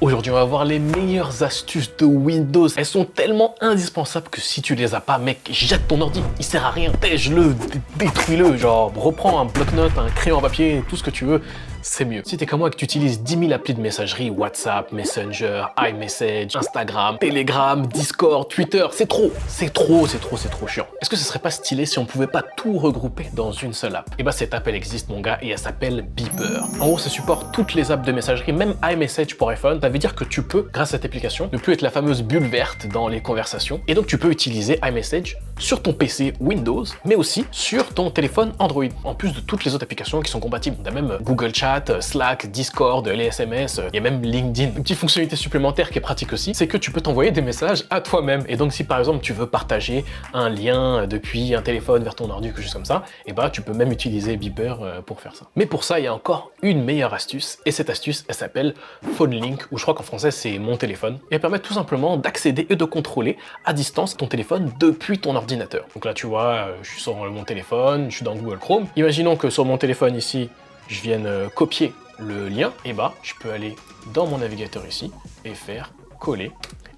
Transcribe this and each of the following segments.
Aujourd'hui, on va voir les meilleures astuces de Windows. Elles sont tellement indispensables que si tu les as pas, mec, jette ton ordi. Il sert à rien, tège-le, détruis-le. Genre, reprends un bloc-notes, un crayon à papier, tout ce que tu veux. C'est mieux. Si t'es comme moi et que tu utilises 10 000 applis de messagerie, WhatsApp, Messenger, iMessage, Instagram, Telegram, Discord, Twitter, c'est trop chiant. Est-ce que ce serait pas stylé si on pouvait pas tout regrouper dans une seule app? Et bah cette app elle existe mon gars et elle s'appelle Beeper. En gros ça supporte toutes les apps de messagerie, même iMessage pour iPhone. Ça veut dire que tu peux, grâce à cette application, ne plus être la fameuse bulle verte dans les conversations. Et donc tu peux utiliser iMessage sur ton PC Windows, mais aussi sur ton téléphone Android. En plus de toutes les autres applications qui sont compatibles. On a même Google Chat, Slack, Discord, les SMS, il y a même LinkedIn. Une petite fonctionnalité supplémentaire qui est pratique aussi, c'est que tu peux t'envoyer des messages à toi-même. Et donc si par exemple tu veux partager un lien depuis un téléphone vers ton ordi, quelque chose comme ça, et bah tu peux même utiliser Beeper pour faire ça. Mais pour ça, il y a encore une meilleure astuce, et cette astuce, elle s'appelle PhoneLink, ou je crois qu'en français c'est mon téléphone, et elle permet tout simplement d'accéder et de contrôler à distance ton téléphone depuis ton ordinateur. Donc là tu vois, je suis sur mon téléphone, je suis dans Google Chrome. Imaginons que sur mon téléphone ici, je vienne copier le lien, et bah je peux aller dans mon navigateur ici et faire coller.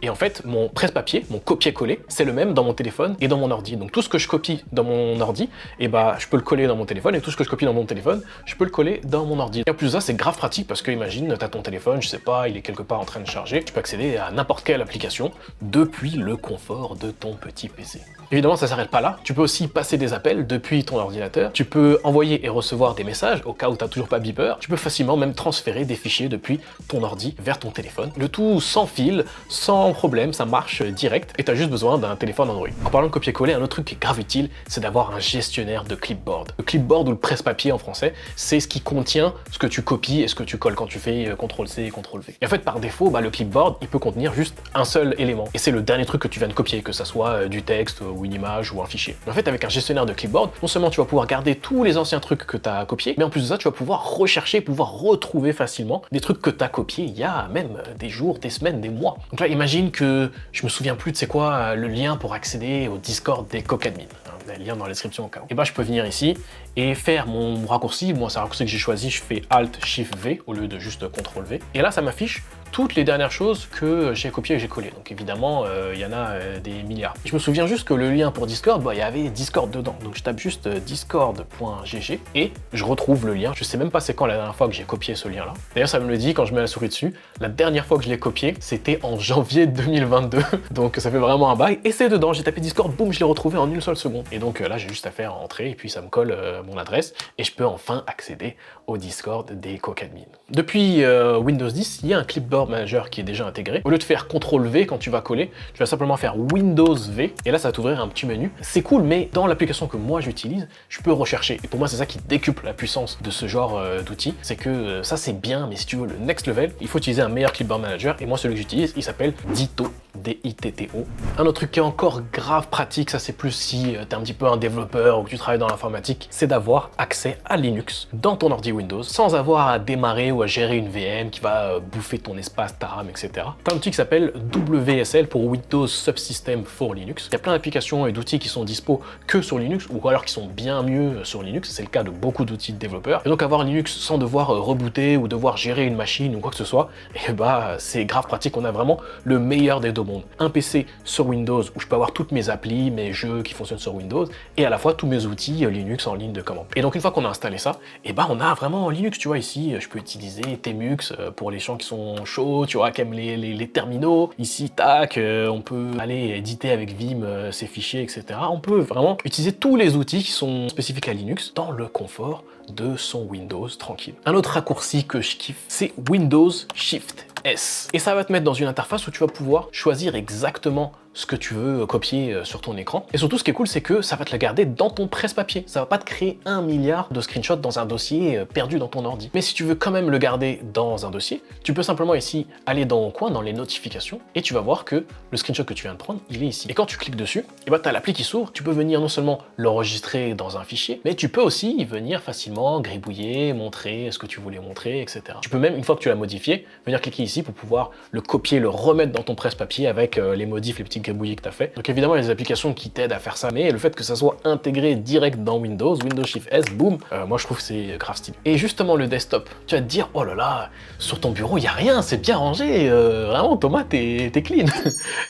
Et en fait, mon presse-papier, mon copier-coller, c'est le même dans mon téléphone et dans mon ordi. Donc tout ce que je copie dans mon ordi, et bah je peux le coller dans mon téléphone, et tout ce que je copie dans mon téléphone, je peux le coller dans mon ordi. Et en plus de ça, c'est grave pratique parce que imagine, t'as ton téléphone, je sais pas, il est quelque part en train de charger, tu peux accéder à n'importe quelle application depuis le confort de ton petit PC. Évidemment, ça s'arrête pas là. Tu peux aussi passer des appels depuis ton ordinateur. Tu peux envoyer et recevoir des messages au cas où t'as toujours pas Beeper. Tu peux facilement même transférer des fichiers depuis ton ordi vers ton téléphone. Le tout sans fil, sans problème, ça marche direct et t'as juste besoin d'un téléphone Android. En parlant de copier-coller, un autre truc qui est grave utile, c'est d'avoir un gestionnaire de clipboard. Le clipboard ou le presse-papier en français, c'est ce qui contient ce que tu copies et ce que tu colles quand tu fais CTRL-C et CTRL-V. Et en fait, par défaut, le clipboard, il peut contenir juste un seul élément. Et c'est le dernier truc que tu viens de copier, que ça soit du texte ou une image ou un fichier. Mais en fait, avec un gestionnaire de clipboard, non seulement tu vas pouvoir garder tous les anciens trucs que tu as copiés, mais en plus de ça, tu vas pouvoir rechercher, pouvoir retrouver facilement des trucs que tu as copiés il y a même des jours, des semaines, des mois. Donc là, imagine que je me souviens plus de c'est quoi le lien pour accéder au Discord des Cocadmin. Le lien dans la description au cas où. Et bah je peux venir ici et faire mon raccourci. Moi c'est un raccourci que j'ai choisi, je fais Alt Shift V au lieu de juste CTRL V. Et là ça m'affiche toutes les dernières choses que j'ai copiées et que j'ai collées. Donc évidemment, il y en a des milliards. Je me souviens juste que le lien pour Discord, il y avait Discord dedans. Donc je tape juste discord.gg et je retrouve le lien. Je sais même pas c'est quand la dernière fois que j'ai copié ce lien-là. D'ailleurs, ça me le dit quand je mets la souris dessus. La dernière fois que je l'ai copié, c'était en janvier 2022. Donc ça fait vraiment un bail. Et c'est dedans, j'ai tapé Discord, boum, je l'ai retrouvé en une seule seconde. Et donc là, j'ai juste à faire entrer et puis ça me colle mon adresse et je peux enfin accéder au Discord des Cocadmin. Depuis Windows 10, il y a un clipboard manager qui est déjà intégré. Au lieu de faire CTRL-V quand tu vas coller, tu vas simplement faire Windows V et là ça va t'ouvrir un petit menu. C'est cool, mais dans l'application que moi j'utilise, je peux rechercher. Et pour moi c'est ça qui décuple la puissance de ce genre d'outil. C'est que ça c'est bien, mais si tu veux le next level, il faut utiliser un meilleur clipboard manager et moi celui que j'utilise, il s'appelle Ditto. D-I-T-T-O. Un autre truc qui est encore grave pratique, ça c'est plus si t'es un petit peu un développeur ou que tu travailles dans l'informatique, c'est d'avoir accès à Linux dans ton ordi Windows sans avoir à démarrer ou à gérer une VM qui va bouffer ton espace, ta RAM, etc. T'as un outil qui s'appelle WSL pour Windows Subsystem for Linux. Il y a plein d'applications et d'outils qui sont dispo que sur Linux ou alors qui sont bien mieux sur Linux. C'est le cas de beaucoup d'outils de développeurs. Et donc avoir Linux sans devoir rebooter ou devoir gérer une machine ou quoi que ce soit, et bah c'est grave pratique. On a vraiment le meilleur des deux mondes. Un PC sur Windows où je peux avoir toutes mes applis, mes jeux qui fonctionnent sur Windows et à la fois tous mes outils Linux en ligne de commande. Et donc une fois qu'on a installé ça, et bah on a vraiment Linux, tu vois ici, je peux utiliser Tmux pour les gens qui sont chauds, tu vois, qui aiment les terminaux. Ici, tac, on peut aller éditer avec Vim ses fichiers, etc. On peut vraiment utiliser tous les outils qui sont spécifiques à Linux dans le confort de son Windows tranquille. Un autre raccourci que je kiffe, c'est Windows Shift S. Et ça va te mettre dans une interface où tu vas pouvoir choisir exactement ce que tu veux copier sur ton écran. Et surtout, ce qui est cool, c'est que ça va te le garder dans ton presse-papier. Ça va pas te créer 1 milliard de screenshots dans un dossier perdu dans ton ordi. Mais si tu veux quand même le garder dans un dossier, tu peux simplement ici aller dans le coin, dans les notifications, et tu vas voir que le screenshot que tu viens de prendre, il est ici. Et quand tu cliques dessus, et bah, tu as l'appli qui s'ouvre. Tu peux venir non seulement l'enregistrer dans un fichier, mais tu peux aussi venir facilement gribouiller, montrer ce que tu voulais montrer, etc. Tu peux même, une fois que tu l'as modifié, venir cliquer ici pour pouvoir le copier, le remettre dans ton presse-papier avec les modifs, les petits petit gribouillis que tu as fait. Donc évidemment, il y a des applications qui t'aident à faire ça, mais le fait que ça soit intégré direct dans Windows Shift S, boum, moi je trouve que c'est grave stylé. Et justement, le desktop, tu vas te dire, oh là là, sur ton bureau, il n'y a rien, c'est bien rangé, vraiment Thomas, t'es clean.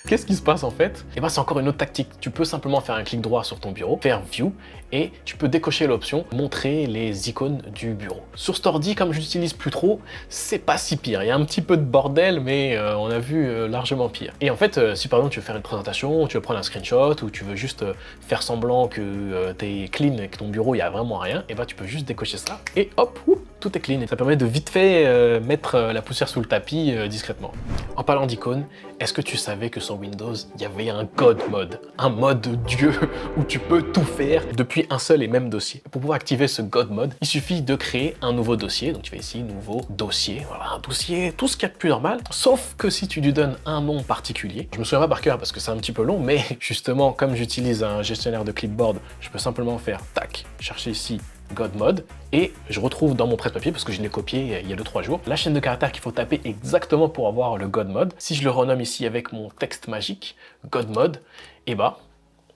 Qu'est-ce qui se passe en fait? Et ben c'est encore une autre tactique. Tu peux simplement faire un clic droit sur ton bureau, faire View, et tu peux décocher l'option montrer les icônes du bureau. Sur cet ordi, comme je l'utilise plus trop, c'est pas si pire. Il y a un petit peu de bordel, mais on a vu largement pire. Et en fait, si par exemple tu veux faire une présentation, tu veux prendre un screenshot, ou tu veux juste faire semblant que t'es clean et que ton bureau il y a vraiment rien, et ben tu peux juste décocher ça et hop, tout est clean. Et ça permet de vite fait mettre la poussière sous le tapis discrètement. En parlant d'icônes, est-ce que tu savais que sur Windows, il y avait un God Mode, un mode Dieu où tu peux tout faire depuis un seul et même dossier? Pour pouvoir activer ce God Mode, il suffit de créer un nouveau dossier. Donc tu fais ici nouveau dossier, voilà, un dossier, tout ce qu'il y a de plus normal, sauf que si tu lui donnes un nom particulier. Je me souviens pas par cœur parce que c'est un petit peu long, mais justement comme j'utilise un gestionnaire de clipboard, je peux simplement faire tac, chercher ici God Mode, et je retrouve dans mon presse-papier, parce que je l'ai copié il y a 2-3 jours, la chaîne de caractères qu'il faut taper exactement pour avoir le God Mode. Si je le renomme ici avec mon texte magique, God Mode, et bah,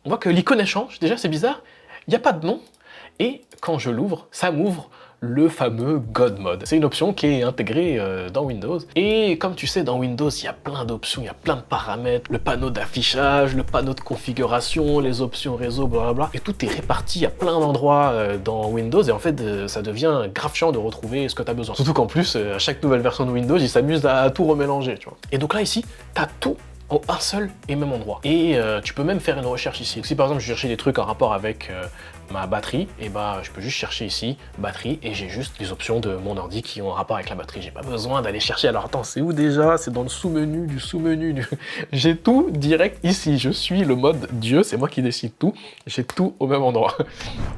on voit que l'icône elle change. Déjà c'est bizarre, il n'y a pas de nom, et quand je l'ouvre, ça m'ouvre le fameux God Mode. C'est une option qui est intégrée dans Windows. Et comme tu sais, dans Windows, il y a plein d'options, il y a plein de paramètres, le panneau d'affichage, le panneau de configuration, les options réseau, blablabla. Et tout est réparti à plein d'endroits dans Windows. Et en fait, ça devient grave chiant de retrouver ce que tu as besoin. Surtout qu'en plus, à chaque nouvelle version de Windows, ils s'amusent à tout remélanger, tu vois. Et donc là, ici, tu as tout en un seul et même endroit. Et tu peux même faire une recherche ici. Si par exemple je cherchais des trucs en rapport avec ma batterie, et bah je peux juste chercher ici batterie et j'ai juste les options de mon ordi qui ont un rapport avec la batterie. J'ai pas besoin d'aller chercher. Alors attends, c'est où déjà? C'est dans le sous-menu du sous-menu du... J'ai tout direct ici. Je suis le mode Dieu, c'est moi qui décide tout. J'ai tout au même endroit.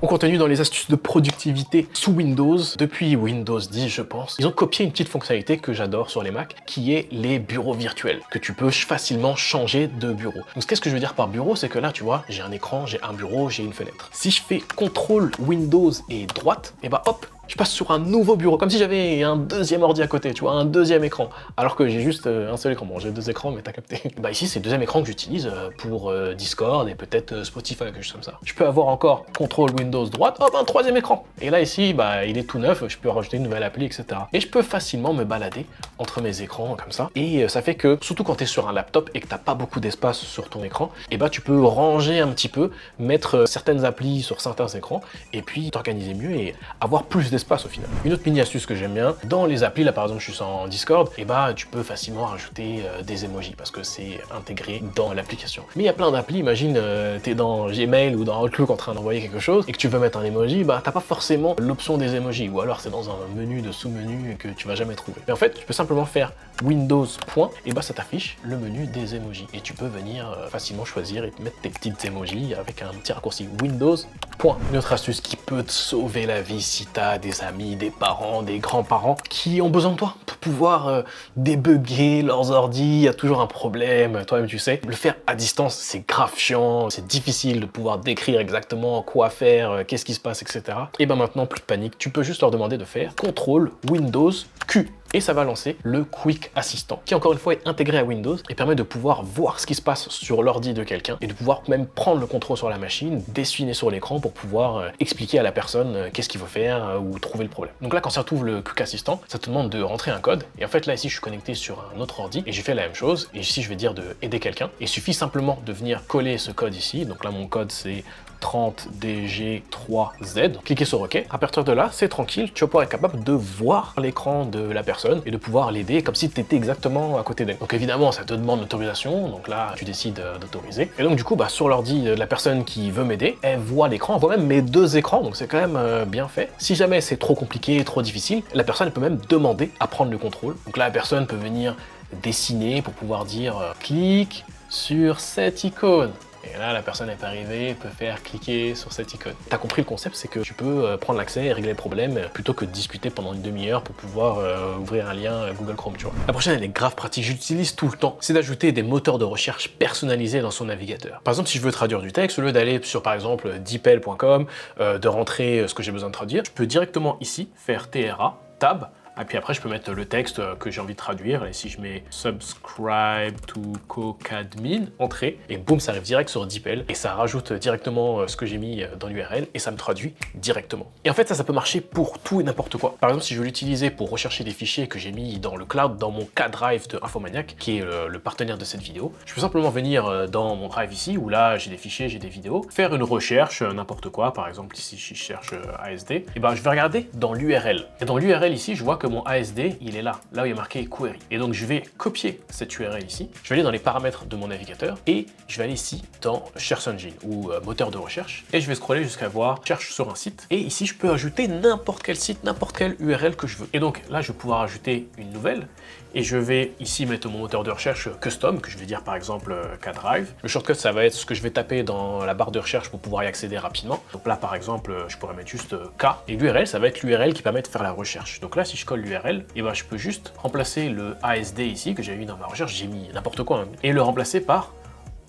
On continue dans les astuces de productivité sous Windows. Depuis Windows 10, je pense, ils ont copié une petite fonctionnalité que j'adore sur les Mac, qui est les bureaux virtuels, que tu peux facilement changer de bureau. Donc qu'est-ce que je veux dire par bureau? C'est que là, tu vois, j'ai un écran, j'ai un bureau, j'ai une fenêtre. Si je fais CTRL Windows et droite, et bah hop, je passe sur un nouveau bureau, comme si j'avais un deuxième ordi à côté, tu vois, un deuxième écran, alors que j'ai juste un seul écran. Bon, j'ai 2 écrans, mais t'as capté. Bah ici, c'est le deuxième écran que j'utilise pour Discord et peut-être Spotify, quelque chose comme ça. Je peux avoir encore CTRL Windows droite, hop, un 3e écran. Et là, ici, bah, il est tout neuf, je peux rajouter une nouvelle appli, etc. Et je peux facilement me balader entre mes écrans, comme ça. Et ça fait que, surtout quand t'es sur un laptop et que t'as pas beaucoup d'espace sur ton écran, et bah tu peux ranger un petit peu, mettre certaines applis sur certains écrans, et puis t'organiser mieux et avoir plus d'espace au final. Une autre mini astuce que j'aime bien, dans les applis, là par exemple je suis en Discord, et bah tu peux facilement rajouter des emojis parce que c'est intégré dans l'application. Mais il y a plein d'applis, imagine t'es dans Gmail ou dans Outlook en train d'envoyer quelque chose et que tu veux mettre un emoji, bah t'as pas forcément l'option des emojis, ou alors c'est dans un menu de sous-menu que tu vas jamais trouver. Mais en fait, tu peux simplement faire Windows point, et bah ça t'affiche le menu des emojis et tu peux venir facilement choisir et mettre tes petites emojis avec un petit raccourci Windows point. Une autre astuce qui peut te sauver la vie si t'as des amis, des parents, des grands-parents qui ont besoin de toi pour pouvoir débugger leurs ordis, il y a toujours un problème, toi-même tu sais. Le faire à distance, c'est grave chiant, c'est difficile de pouvoir décrire exactement quoi faire, qu'est-ce qui se passe, etc. Et ben maintenant, plus de panique, tu peux juste leur demander de faire CTRL Windows Q. Et ça va lancer le Quick Assistant, qui encore une fois est intégré à Windows et permet de pouvoir voir ce qui se passe sur l'ordi de quelqu'un et de pouvoir même prendre le contrôle sur la machine, dessiner sur l'écran pour pouvoir expliquer à la personne qu'est-ce qu'il faut faire ou trouver le problème. Donc là, quand ça t'ouvre le Quick Assistant, ça te demande de rentrer un code. Et en fait, là, ici, je suis connecté sur un autre ordi et j'ai fait la même chose. Et ici, je vais dire de aider quelqu'un. Et il suffit simplement de venir coller ce code ici. Donc là, mon code, c'est 30DG3Z. Cliquez sur OK. À partir de là, c'est tranquille. Tu vas pouvoir être capable de voir l'écran de la personne et de pouvoir l'aider comme si tu étais exactement à côté d'elle. Donc évidemment, ça te demande l'autorisation. Donc là, tu décides d'autoriser. Et donc du coup, bah, sur l'ordi de la personne qui veut m'aider, elle voit l'écran, elle voit même mes 2 écrans. Donc c'est quand même bien fait. Si jamais c'est trop compliqué, trop difficile, la personne peut même demander à prendre le contrôle. Donc là, la personne peut venir dessiner pour pouvoir dire clique sur cette icône. Et là, la personne est arrivée, peut faire cliquer sur cette icône. T'as compris le concept, c'est que tu peux prendre l'accès et régler le problème plutôt que de discuter pendant une demi-heure pour pouvoir ouvrir un lien Google Chrome, tu vois. La prochaine, elle est grave pratique, j'utilise tout le temps. C'est d'ajouter des moteurs de recherche personnalisés dans son navigateur. Par exemple, si je veux traduire du texte, au lieu d'aller sur, par exemple, DeepL.com, de rentrer ce que j'ai besoin de traduire, je peux directement ici faire TRA, Tab, Et puis après, je peux mettre le texte que j'ai envie de traduire. Et si je mets subscribe to Cocadmin, entrée, et boum, ça arrive direct sur DeepL et ça rajoute directement ce que j'ai mis dans l'URL et ça me traduit directement. Et en fait, ça peut marcher pour tout et n'importe quoi. Par exemple, si je veux l'utiliser pour rechercher des fichiers que j'ai mis dans le cloud, dans mon K-Drive de Infomaniac, qui est le partenaire de cette vidéo, je peux simplement venir dans mon drive ici, où là, j'ai des fichiers, j'ai des vidéos, faire une recherche, n'importe quoi. Par exemple, ici, je cherche ASD, et ben je vais regarder dans l'URL. Et dans l'URL ici, je vois que mon ASD, il est là où il est marqué query. Et donc, je vais copier cette URL ici, je vais aller dans les paramètres de mon navigateur, et je vais aller ici dans Search Engine, ou moteur de recherche, et je vais scroller jusqu'à voir cherche sur un site. Et ici, je peux ajouter n'importe quel site, n'importe quelle URL que je veux. Et donc là, je vais pouvoir ajouter une nouvelle, et je vais ici mettre mon moteur de recherche custom, que je vais dire par exemple K-Drive. Le shortcut, ça va être ce que je vais taper dans la barre de recherche pour pouvoir y accéder rapidement. Donc là, par exemple, je pourrais mettre juste K, et l'URL, ça va être l'URL qui permet de faire la recherche. Donc là, si je colle l'URL, et ben je peux juste remplacer le ASD ici, que j'avais mis dans ma recherche, j'ai mis n'importe quoi, hein, et le remplacer par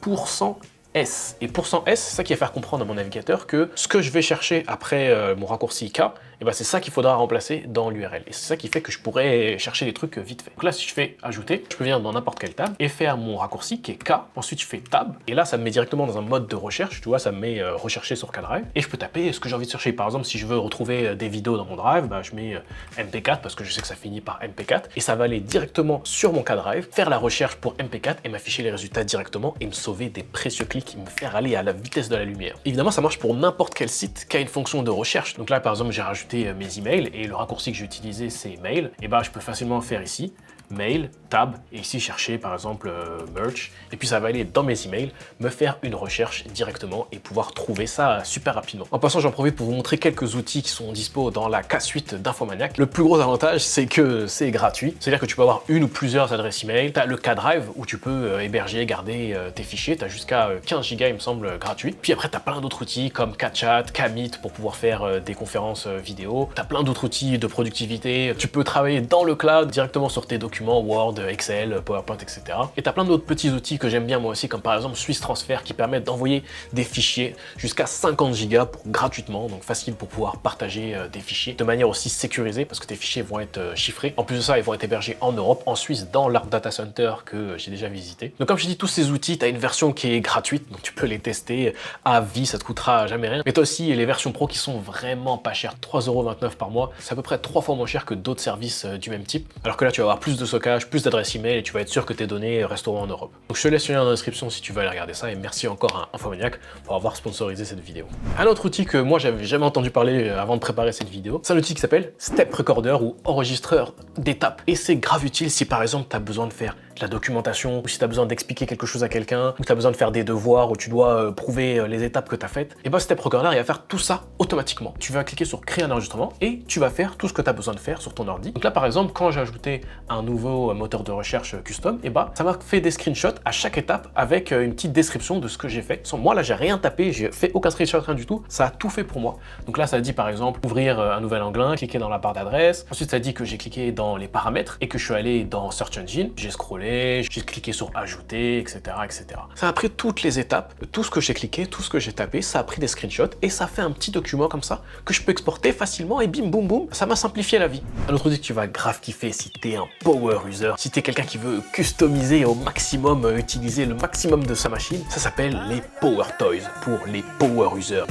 %S. Et %S, c'est ça qui va faire comprendre à mon navigateur que ce que je vais chercher après mon raccourci K, et ben c'est ça qu'il faudra remplacer dans l'URL. Et c'est ça qui fait que je pourrais chercher des trucs vite fait. Donc là, si je fais ajouter, je peux venir dans n'importe quel tab et faire mon raccourci qui est K. Ensuite, je fais tab. Et là, ça me met directement dans un mode de recherche. Tu vois, ça me met rechercher sur K-Drive. Et je peux taper ce que j'ai envie de chercher. Par exemple, si je veux retrouver des vidéos dans mon drive, bah, je mets MP4 parce que je sais que ça finit par MP4. Et ça va aller directement sur mon K-Drive, faire la recherche pour MP4 et m'afficher les résultats directement et me sauver des précieux clics et me faire aller à la vitesse de la lumière. Évidemment, ça marche pour n'importe quel site qui a une fonction de recherche. Donc là, par exemple, j'ai rajouté mes emails et le raccourci que j'ai utilisé, c'est mail. Et bah, je peux facilement faire ici mail, tab, et ici chercher par exemple merch, et puis ça va aller dans mes emails, me faire une recherche directement et pouvoir trouver ça super rapidement. En passant, j'en profite pour vous montrer quelques outils qui sont dispo dans la K-Suite d'Infomaniac. Le plus gros avantage, c'est que c'est gratuit, c'est-à-dire que tu peux avoir une ou plusieurs adresses email. Tu as le K-Drive où tu peux héberger, garder tes fichiers, tu as jusqu'à 15 Go il me semble gratuit. Puis après, tu as plein d'autres outils comme K-Chat, K-Meet pour pouvoir faire des conférences vidéo. Tu as plein d'autres outils de productivité. Tu peux travailler dans le cloud directement sur tes documents Word, Excel, PowerPoint, etc. Et tu as plein d'autres petits outils que j'aime bien moi aussi, comme par exemple Swiss Transfer qui permettent d'envoyer des fichiers jusqu'à 50 Go gratuitement, donc facile pour pouvoir partager des fichiers de manière aussi sécurisée parce que tes fichiers vont être chiffrés. En plus de ça, ils vont être hébergés en Europe, en Suisse, dans leur data center que j'ai déjà visité. Donc comme je dis, tous ces outils, tu as une version qui est gratuite, donc tu peux les tester à vie, ça te coûtera jamais rien. Mais tu as aussi les versions pro qui sont vraiment pas chères, 3,29 € par mois. C'est à peu près 3 fois moins cher que d'autres services du même type. Alors que là, tu vas avoir plus de stockage, plus d'adresses email et tu vas être sûr que tes données resteront en Europe. Donc je te laisse le lien dans la description si tu veux aller regarder ça et merci encore à Infomaniac pour avoir sponsorisé cette vidéo. Un autre outil que moi j'avais jamais entendu parler avant de préparer cette vidéo, c'est un outil qui s'appelle Step Recorder ou enregistreur d'étapes. Et c'est grave utile si par exemple tu as besoin de faire de la documentation ou si tu as besoin d'expliquer quelque chose à quelqu'un ou tu as besoin de faire des devoirs ou tu dois prouver les étapes que tu as faites. Et ben Step Recorder il va faire tout ça automatiquement. Tu vas cliquer sur créer un enregistrement et tu vas faire tout ce que tu as besoin de faire sur ton ordi. Donc là par exemple quand j'ai ajouté un nouveau moteur de recherche custom, et bah ça m'a fait des screenshots à chaque étape avec une petite description de ce que j'ai fait. Sans moi là j'ai rien tapé, j'ai fait aucun screenshot, rien du tout, ça a tout fait pour moi. Donc là ça dit par exemple ouvrir un nouvel onglet, cliquer dans la barre d'adresse, ensuite ça dit que j'ai cliqué dans les paramètres et que je suis allé dans Search Engine, j'ai scrollé, j'ai cliqué sur ajouter, etc., etc. Ça a pris toutes les étapes, tout ce que j'ai cliqué, tout ce que j'ai tapé, ça a pris des screenshots et ça fait un petit document comme ça que je peux exporter facilement et bim boum boum, ça m'a simplifié la vie. Un autre outil que tu vas grave kiffer si t'es un power user, si t'es quelqu'un qui veut customiser au maximum, utiliser le maximum de sa machine, ça s'appelle les Power Toys pour les power users.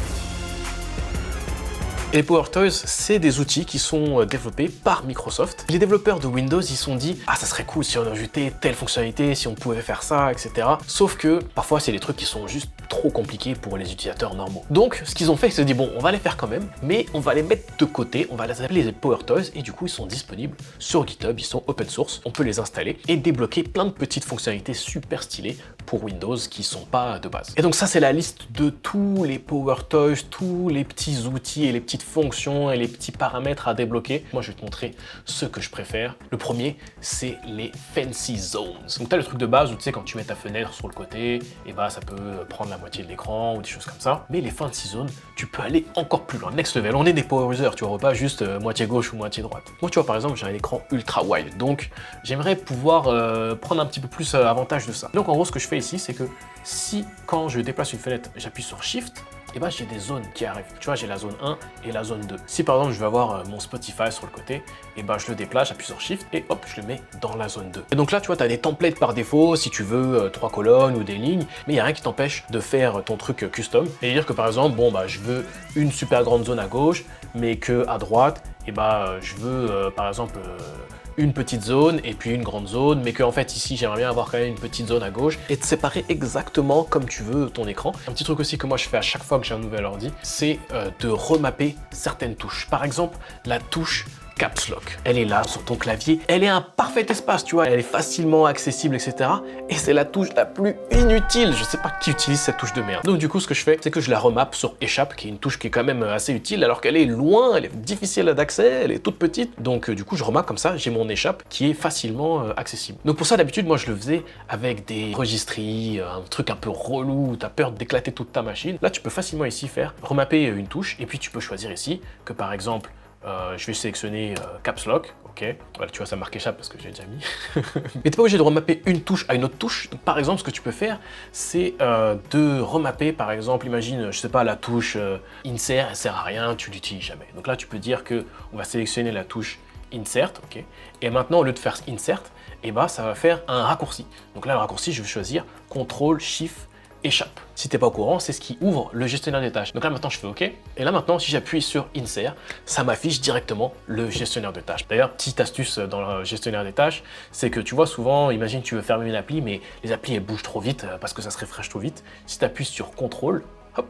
Et les Power Toys, c'est des outils qui sont développés par Microsoft. Les développeurs de Windows, ils se sont dit « Ah, ça serait cool si on ajoutait telle fonctionnalité, si on pouvait faire ça, etc. » Sauf que parfois, c'est des trucs qui sont juste trop compliqués pour les utilisateurs normaux. Donc, ce qu'ils ont fait, ils se sont dit « Bon, on va les faire quand même, mais on va les mettre de côté, on va les appeler les Power Toys, et du coup, ils sont disponibles sur GitHub, ils sont open source, on peut les installer et débloquer plein de petites fonctionnalités super stylées pour Windows qui sont pas de base. Et donc ça, c'est la liste de tous les Power Toys, tous les petits outils et les petites fonctions et les petits paramètres à débloquer. Moi, je vais te montrer ce que je préfère. Le premier, c'est les Fancy Zones. Donc, tu as le truc de base où tu sais, quand tu mets ta fenêtre sur le côté, et bah ça peut prendre la moitié de l'écran ou des choses comme ça. Mais les Fancy Zones, tu peux aller encore plus loin. Next level, on est des power users, tu vois, pas juste moitié gauche ou moitié droite. Moi, tu vois, par exemple, j'ai un écran ultra wide, donc j'aimerais pouvoir prendre un petit peu plus avantage de ça. Donc, en gros, ce que je fais ici, c'est que si, quand je déplace une fenêtre, j'appuie sur Shift, et bah j'ai des zones qui arrivent. Tu vois, j'ai la zone 1 et la zone 2. Si par exemple je veux avoir mon Spotify sur le côté, et bah je le déplace, j'appuie sur Shift et hop, je le mets dans la zone 2. Et donc là, tu vois, tu as des templates par défaut si tu veux 3 colonnes ou des lignes, mais il n'y a rien qui t'empêche de faire ton truc custom et dire que par exemple, bon bah je veux une super grande zone à gauche, mais que à droite, et bah je veux par exemple une petite zone et puis une grande zone, mais que en fait ici j'aimerais bien avoir quand même une petite zone à gauche et de séparer exactement comme tu veux ton écran. Un petit truc aussi que moi je fais à chaque fois que j'ai un nouvel ordi, c'est de remapper certaines touches. Par exemple, la touche Caps Lock. Elle est là sur ton clavier, elle est un parfait espace, tu vois, elle est facilement accessible, etc. Et c'est la touche la plus inutile. Je sais pas qui utilise cette touche de merde. Donc du coup, ce que je fais, c'est que je la remappe sur Échappe, qui est une touche qui est quand même assez utile, alors qu'elle est loin, elle est difficile d'accès, elle est toute petite. Donc du coup, je remappe comme ça, j'ai mon Échappe qui est facilement accessible. Donc pour ça, d'habitude, moi, je le faisais avec des registries, un truc un peu relou, où t'as peur d'éclater toute ta machine. Là, tu peux facilement ici faire remapper une touche, et puis tu peux choisir ici que par exemple, je vais sélectionner Caps Lock, ok. Voilà, tu vois, ça marque Échappe parce que j'ai déjà mis. Mais t'es pas obligé de remapper une touche à une autre touche. Donc, par exemple, ce que tu peux faire, c'est de remapper, par exemple, imagine, je sais pas, la touche Insert, elle sert à rien, tu l'utilises jamais. Donc là, tu peux dire que on va sélectionner la touche Insert, ok. Et maintenant, au lieu de faire Insert, et bah, ça va faire un raccourci. Donc là, le raccourci, je vais choisir CTRL SHIFT Échappe. Si t'es pas au courant, c'est ce qui ouvre le gestionnaire des tâches. Donc là maintenant je fais OK. Et là maintenant si j'appuie sur Insert, ça m'affiche directement le gestionnaire de tâches. D'ailleurs, petite astuce dans le gestionnaire des tâches, c'est que tu vois souvent, imagine tu veux fermer une appli, mais les applis elles bougent trop vite parce que ça se refresh trop vite. Si tu appuies sur CTRL, hop,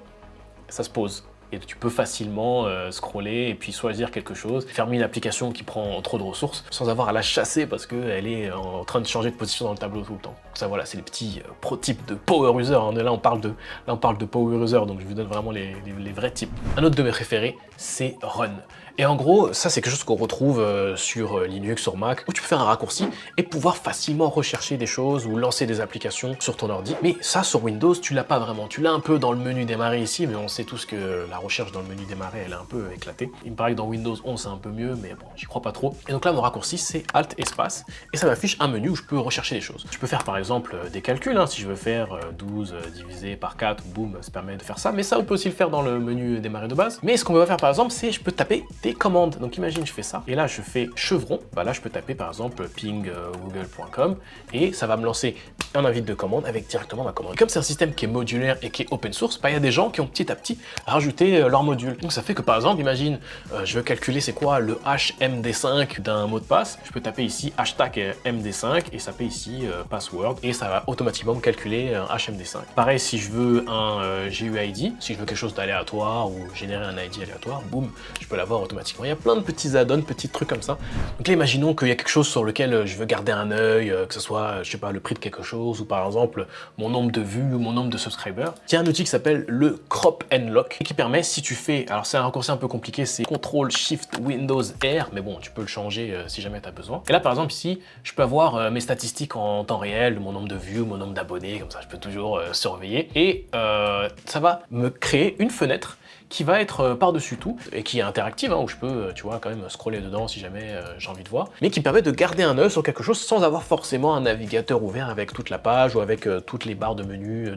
ça se pose. Et tu peux facilement scroller et puis choisir quelque chose, fermer une application qui prend trop de ressources sans avoir à la chasser parce qu'elle est en train de changer de position dans le tableau tout le temps. Donc ça voilà, c'est les petits pro-types de power user. Hein. Là on parle de power user, donc je vous donne vraiment les vrais types. Un autre de mes préférés, c'est Run. Et en gros, ça c'est quelque chose qu'on retrouve sur Linux, sur Mac, où tu peux faire un raccourci et pouvoir facilement rechercher des choses ou lancer des applications sur ton ordi. Mais ça, sur Windows, tu l'as pas vraiment. Tu l'as un peu dans le menu démarrer ici, mais on sait tous que la recherche dans le menu démarrer, elle est un peu éclatée. Il me paraît que dans Windows 11, c'est un peu mieux, mais bon, j'y crois pas trop. Et donc là, mon raccourci, c'est Alt espace, et ça m'affiche un menu où je peux rechercher des choses. Je peux faire par exemple des calculs, hein, si je veux faire 12 divisé par 4, boum, ça permet de faire ça. Mais ça, on peut aussi le faire dans le menu démarrer de base. Mais ce qu'on va faire par exemple, c'est je peux taper des commandes. Donc imagine je fais ça et là je fais chevron, bah là je peux taper par exemple ping google.com et ça va me lancer un invite de commande avec directement ma commande. Et comme c'est un système qui est modulaire et qui est open source, bah il y a des gens qui ont petit à petit rajouté leur module. Donc ça fait que par exemple, imagine je veux calculer c'est quoi le HMD5 d'un mot de passe, je peux taper ici hashtag MD5 et ça fait ici password et ça va automatiquement me calculer un HMD5. Pareil si je veux un GUID, si je veux quelque chose d'aléatoire ou générer un ID aléatoire, boum, je peux l'avoir automatiquement. Il y a plein de petits add-ons, petits trucs comme ça. Donc là, imaginons qu'il y a quelque chose sur lequel je veux garder un œil, que ce soit, je sais pas, le prix de quelque chose, ou par exemple, mon nombre de vues ou mon nombre de subscribers. Il y a un outil qui s'appelle le Crop and Lock, qui permet, si tu fais, alors c'est un raccourci un peu compliqué, c'est CTRL SHIFT Windows R, mais bon, tu peux le changer si jamais tu as besoin. Et là, par exemple, ici, je peux avoir mes statistiques en temps réel, mon nombre de vues, mon nombre d'abonnés, comme ça, je peux toujours surveiller. Et ça va me créer une fenêtre qui va être par-dessus tout et qui est interactive, hein, où je peux, tu vois, quand même scroller dedans si jamais j'ai envie de voir, mais qui permet de garder un œil sur quelque chose sans avoir forcément un navigateur ouvert avec toute la page ou avec toutes les barres de menu,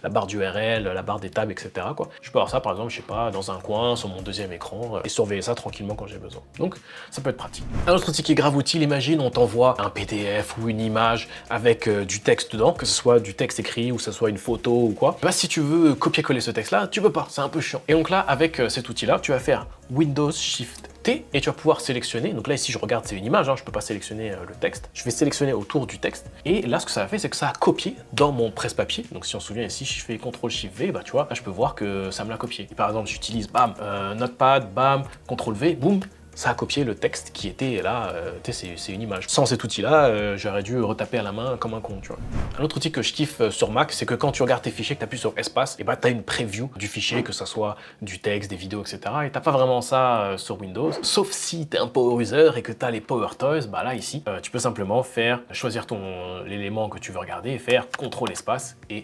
la barre d'URL, la barre des tables, etc. quoi. Je peux avoir ça, par exemple, je sais pas, dans un coin, sur mon deuxième écran, et surveiller ça tranquillement quand j'ai besoin. Donc, ça peut être pratique. Un autre outil qui est grave utile, imagine, on t'envoie un PDF ou une image avec du texte dedans, que ce soit du texte écrit ou que ce soit une photo ou quoi. Bah, si tu veux copier-coller ce texte-là, tu peux pas, c'est un peu chiant. Et donc là, avec cet outil-là, tu vas faire Windows Shift T et tu vas pouvoir sélectionner. Donc là, ici, je regarde, c'est une image, hein, je peux pas sélectionner le texte. Je vais sélectionner autour du texte. Et là, ce que ça a fait, c'est que ça a copié dans mon presse-papier. Donc si on se souvient ici, si je fais CTRL SHIFT V, bah tu vois, là, je peux voir que ça me l'a copié. Et par exemple, j'utilise bam, Notepad, bam, CTRL V, boum. Ça a copié le texte qui était là, c'est une image. Sans cet outil-là, j'aurais dû retaper à la main comme un con, tu vois. Un autre outil que je kiffe sur Mac, c'est que quand tu regardes tes fichiers, que tu appuies sur espace, et bah tu as une preview du fichier, que ça soit du texte, des vidéos, etc. Et t'as pas vraiment ça sur Windows, sauf si tu es un power user et que tu as les Power Toys, bah là ici, tu peux simplement choisir l'élément que tu veux regarder et faire CTRL espace et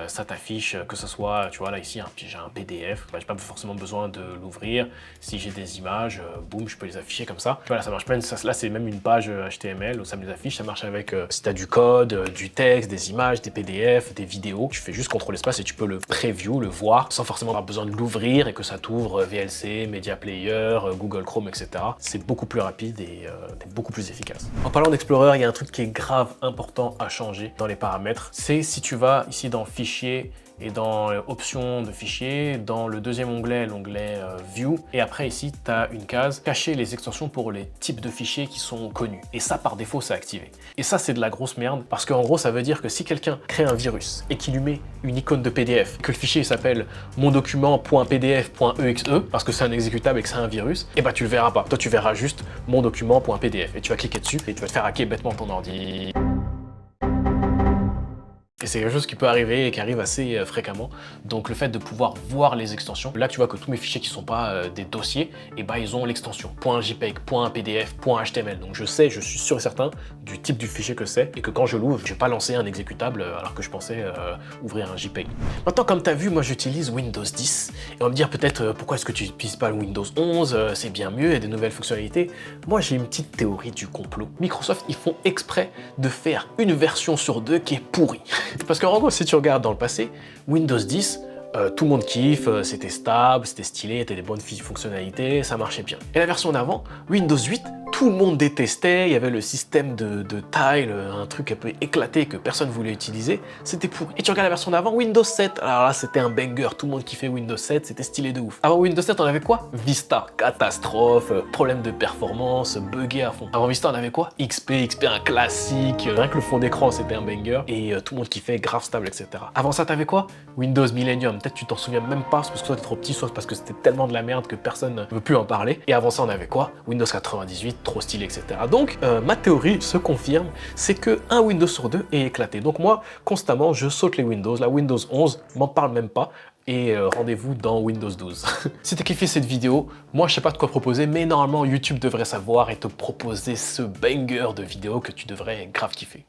ça t'affiche, que ce soit, tu vois là ici, j'ai un PDF, bah, j'ai pas forcément besoin de l'ouvrir. Si j'ai des images, boum, je peux les afficher comme ça. Tu vois là, ça marche plein, là c'est même une page HTML où ça me les affiche, ça marche avec, si t'as du code, du texte, des images, des PDF, des vidéos, tu fais juste CTRL espace et tu peux le preview, le voir, sans forcément avoir besoin de l'ouvrir et que ça t'ouvre VLC, Media Player, Google Chrome, etc. C'est beaucoup plus rapide et beaucoup plus efficace. En parlant d'Explorer, il y a un truc qui est grave important à changer dans les paramètres. C'est si tu vas ici dans Fichier et dans Options de fichier, dans le deuxième onglet, l'onglet View, et après ici, tu as une case cacher les extensions pour les types de fichiers qui sont connus. Et ça, par défaut, c'est activé. Et ça, c'est de la grosse merde, parce qu'en gros, ça veut dire que si quelqu'un crée un virus et qu'il lui met une icône de PDF, que le fichier s'appelle mondocument.pdf.exe, parce que c'est un exécutable et que c'est un virus, et bah tu le verras pas. Toi, tu verras juste mondocument.pdf, et tu vas cliquer dessus, et tu vas te faire hacker bêtement ton ordi. Et c'est quelque chose qui peut arriver et qui arrive assez fréquemment. Donc le fait de pouvoir voir les extensions, là tu vois que tous mes fichiers qui ne sont pas des dossiers, et bah ils ont l'extension .jpeg, .pdf, .html. Donc je sais, je suis sûr et certain du type du fichier que c'est, et que quand je l'ouvre, je vais pas lancer un exécutable alors que je pensais ouvrir un JPEG. Maintenant, comme tu as vu, moi j'utilise Windows 10, et on va me dire peut-être pourquoi est-ce que tu n'utilises pas le Windows 11, c'est bien mieux, il y a des nouvelles fonctionnalités. Moi j'ai une petite théorie du complot. Microsoft, ils font exprès de faire une version sur deux qui est pourrie. Parce qu'en gros, si tu regardes dans le passé, Windows 10, tout le monde kiffe, c'était stable, c'était stylé, c'était des bonnes fonctionnalités, ça marchait bien. Et la version d'avant, Windows 8, tout le monde détestait, il y avait le système de tile, un truc un peu éclaté que personne voulait utiliser, c'était pourri. Et tu regardes la version d'avant, Windows 7, alors là c'était un banger, tout le monde kiffait Windows 7, c'était stylé de ouf. Avant Windows 7, on avait quoi? Vista, catastrophe, problème de performance, buggé à fond. Avant Vista, on avait quoi? XP, un classique, rien que le fond d'écran c'était un banger, et tout le monde kiffait, grave stable, etc. Avant ça, t'avais quoi? Windows Millennium, peut-être tu t'en souviens même pas, parce que soit t'es trop petit, soit parce que c'était tellement de la merde que personne ne veut plus en parler. Et avant ça, on avait quoi? Windows 98, trop stylé, etc. Donc, ma théorie se confirme, c'est que un Windows sur deux est éclaté. Donc moi, constamment, je saute les Windows. La Windows 11, m'en parle même pas. Et rendez-vous dans Windows 12. Si t'as kiffé cette vidéo, moi je sais pas de quoi proposer, mais normalement YouTube devrait savoir et te proposer ce banger de vidéo que tu devrais grave kiffer.